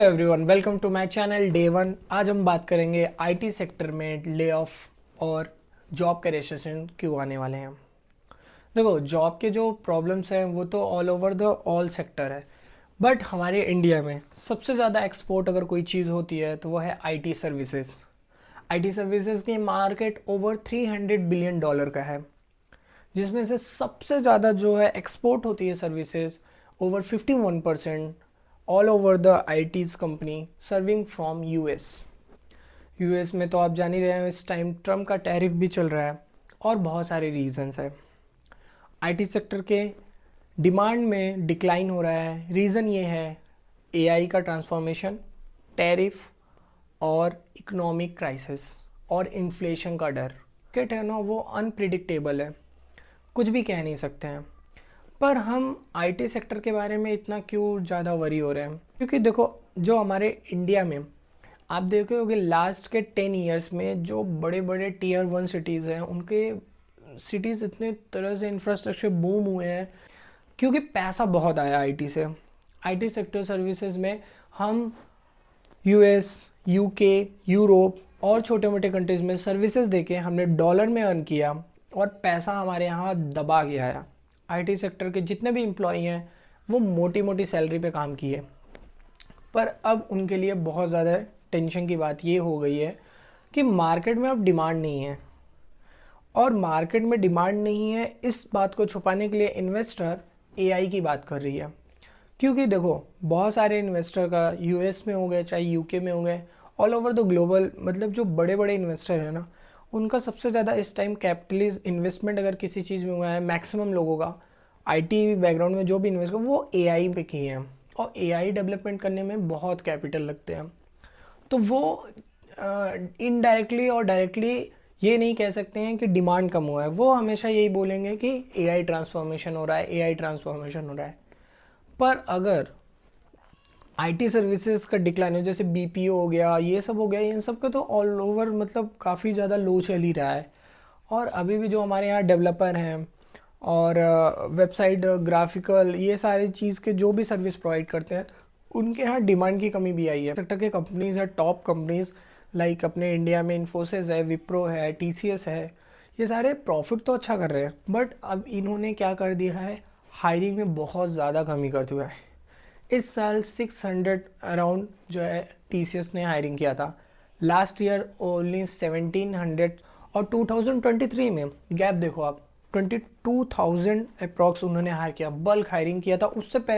Everyone, welcome to my channel day one. आज हम बात करेंगे आईटी सेक्टर में ले ऑफ और जॉब के रेसेशन क्यों आने वाले हैं। देखो, जॉब के जो प्रॉब्लम्स हैं वो तो all over the all sector है, बट हमारे इंडिया में सबसे ज़्यादा एक्सपोर्ट अगर कोई चीज़ होती है तो वो है आईटी सर्विसेज। आईटी सर्विसेज की मार्केट ओवर $300 बिलियन का है, जिसमें से सबसे ज़्यादा जो है एक्सपोर्ट होती है services, over 51% all over the ITs company serving from US. US में तो आप जान ही रहे हैं, इस टाइम ट्रम्प का टैरिफ भी चल रहा है और बहुत सारे रीजंस है। आईटी सेक्टर के डिमांड में डिक्लाइन हो रहा है। रीज़न ये है एआई का ट्रांसफॉर्मेशन, टैरिफ और इकोनॉमिक क्राइसिस और इन्फ्लेशन का डर। किट है ना, वो अनप्रिडिक्टेबल है, कुछ भी कह नहीं सकते हैं। पर हम आईटी सेक्टर के बारे में इतना क्यों ज़्यादा वरी हो रहे हैं? क्योंकि देखो, जो हमारे इंडिया में आप देखे होगे लास्ट के 10 ईयर्स में जो बड़े बड़े टीयर 1 सिटीज़ हैं, उनके सिटीज़ इतने तरह से इंफ्रास्ट्रक्चर बूम हुए हैं क्योंकि पैसा बहुत आया आईटी से। आईटी सेक्टर सर्विसेज में हम यूएस, यूके, यूरोप और छोटे मोटे कंट्रीज़ में सर्विसेज देके हमने डॉलर में अर्न किया और पैसा हमारे यहाँ दबा के आया। आईटी सेक्टर के जितने भी एम्प्लॉई हैं वो मोटी मोटी सैलरी पे काम किए, पर अब उनके लिए बहुत ज़्यादा टेंशन की बात ये हो गई है कि मार्केट में अब डिमांड नहीं है। और मार्केट में डिमांड नहीं है, इस बात को छुपाने के लिए इन्वेस्टर एआई की बात कर रही है। क्योंकि देखो, बहुत सारे इन्वेस्टर का यूएस में हो गए चाहे यूके में हो गए, ऑल ओवर द ग्लोबल, मतलब जो बड़े बड़े इन्वेस्टर हैं ना, उनका सबसे ज़्यादा इस टाइम कैपिटलिस्ट इन्वेस्टमेंट अगर किसी चीज़ में हुआ है, मैक्सिमम लोगों का आईटी बैकग्राउंड में जो भी इन्वेस्ट कर वो एआई पे किए हैं। और एआई डेवलपमेंट करने में बहुत कैपिटल लगते हैं, तो वो इनडायरेक्टली और डायरेक्टली ये नहीं कह सकते हैं कि डिमांड कम हुआ है। वो हमेशा यही बोलेंगे कि एआई ट्रांसफॉर्मेशन हो रहा है, एआई ट्रांसफॉर्मेशन हो रहा है। पर अगर आईटी सर्विसेज का डिक्लाइन हो, जैसे बीपीओ हो गया, ये सब हो गया, इन सब का तो ऑल ओवर मतलब काफ़ी ज़्यादा लो चल ही रहा है। और अभी भी जो हमारे यहाँ डेवलपर हैं और वेबसाइट ग्राफिकल, ये सारी चीज़ के जो भी सर्विस प्रोवाइड करते हैं, उनके यहाँ डिमांड की कमी भी आई है। सेक्टर के कंपनीज है, टॉप कंपनीज लाइक अपने इंडिया में इन्फोसिस है, विप्रो है, टीसीएस है, ये सारे प्रॉफिट तो अच्छा कर रहे हैं, बट अब इन्होंने क्या कर दिया है, हायरिंग में बहुत ज़्यादा कमी कर दिया है। इस साल 600 अराउंड जो है टीसीएस ने हायरिंग किया था, लास्ट ईयर ओनली 1700। और 2023 में गैप देखो आप, 22,000 अप्रॉक्स उन्होंने हायर किया, बल्क हायरिंग किया था। उससे पहले